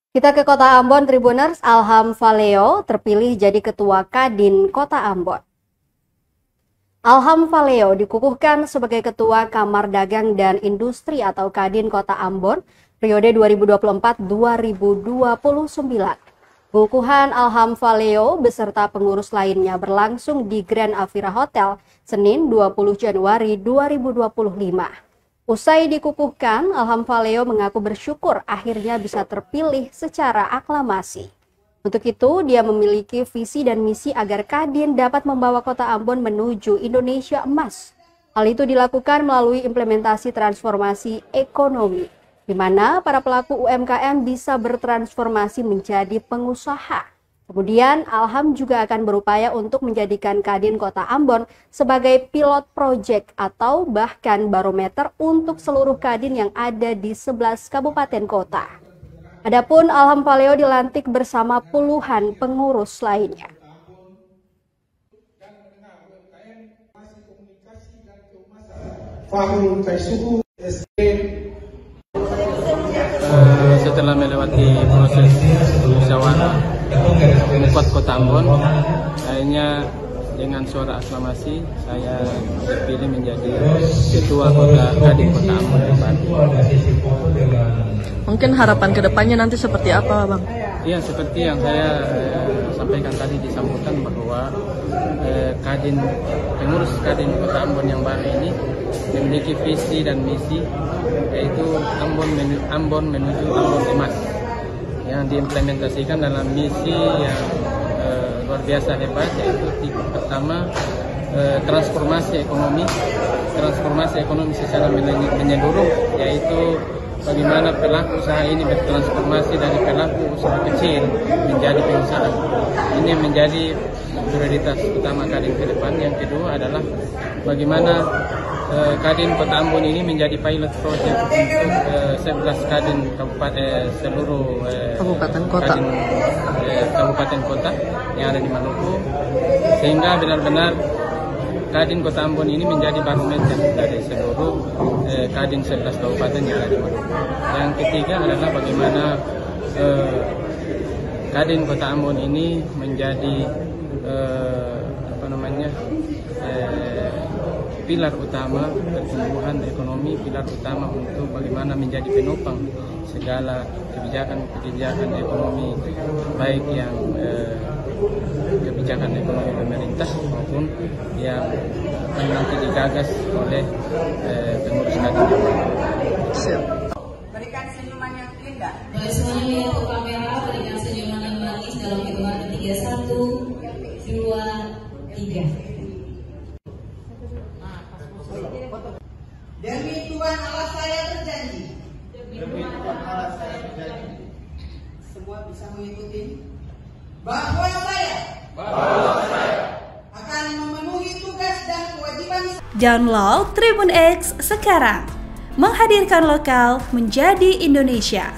Kita ke Kota Ambon, Tribuners. Alham Valeo terpilih jadi Ketua Kadin Kota Ambon. Alham Valeo dikukuhkan sebagai Ketua Kamar Dagang dan Industri atau Kadin Kota Ambon periode 2024-2029. Pengukuhan Alham Valeo beserta pengurus lainnya berlangsung di Grand Avira Hotel Senin 20 Januari 2025. Usai dikukuhkan, Alham Valeo mengaku bersyukur akhirnya bisa terpilih secara aklamasi. Untuk itu, dia memiliki visi dan misi agar Kadin dapat membawa Kota Ambon menuju Indonesia Emas. Hal itu dilakukan melalui implementasi transformasi ekonomi, di mana para pelaku UMKM bisa bertransformasi menjadi pengusaha. Kemudian, Alham juga akan berupaya untuk menjadikan Kadin Kota Ambon sebagai pilot project atau bahkan barometer untuk seluruh Kadin yang ada di 11 kabupaten kota. Adapun Alham Valeo dilantik bersama puluhan pengurus lainnya. Setelah melewati proses musyawarah membuat Kota Ambon, akhirnya dengan suara aklamasi saya terpilih menjadi Ketua Kadin Kota Ambon yang baru. Mungkin harapan kedepannya nanti seperti apa, Bang? Iya, seperti yang saya sampaikan tadi di sambutan bahwa pengurus Kadin Kota Ambon yang baru ini memiliki visi dan misi, yaitu Ambon menuju Ambon Emas, yang diimplementasikan dalam misi yang luar biasa hebat, yaitu pertama transformasi ekonomi secara menyeluruh, yaitu bagaimana pelaku usaha ini bertransformasi dari pelaku usaha kecil menjadi pengusaha. Ini menjadi prioritas utama Kadin ke depan. Yang kedua adalah bagaimana Kadin Kota Ambon ini menjadi pilot project untuk 11 Kadin seluruh kabupaten kota. Kabupaten kota yang ada di Maluku, sehingga benar-benar Kadin Kota Ambon ini menjadi barometer dari seluruh Kadin 11 kabupaten yang ada di Maluku. Yang ketiga adalah bagaimana Kadin Kota Ambon ini menjadi pilar utama pertumbuhan ekonomi, pilar utama untuk bagaimana menjadi penopang segala kebijakan ekonomi, baik yang kebijakan ekonomi pemerintah maupun yang akan nanti digagas oleh pengurus Kadin. Berikan senyuman yang indah. Boleh semuanya lihat ke kamera, berikan senyuman yang manis dalam hitungan 3, 1, 2, 3. Demi Tuhan Allah saya berjanji. Semua bisa mengikuti bahwa saya akan memenuhi tugas dan kewajiban. Download Tribun X sekarang, menghadirkan lokal menjadi Indonesia.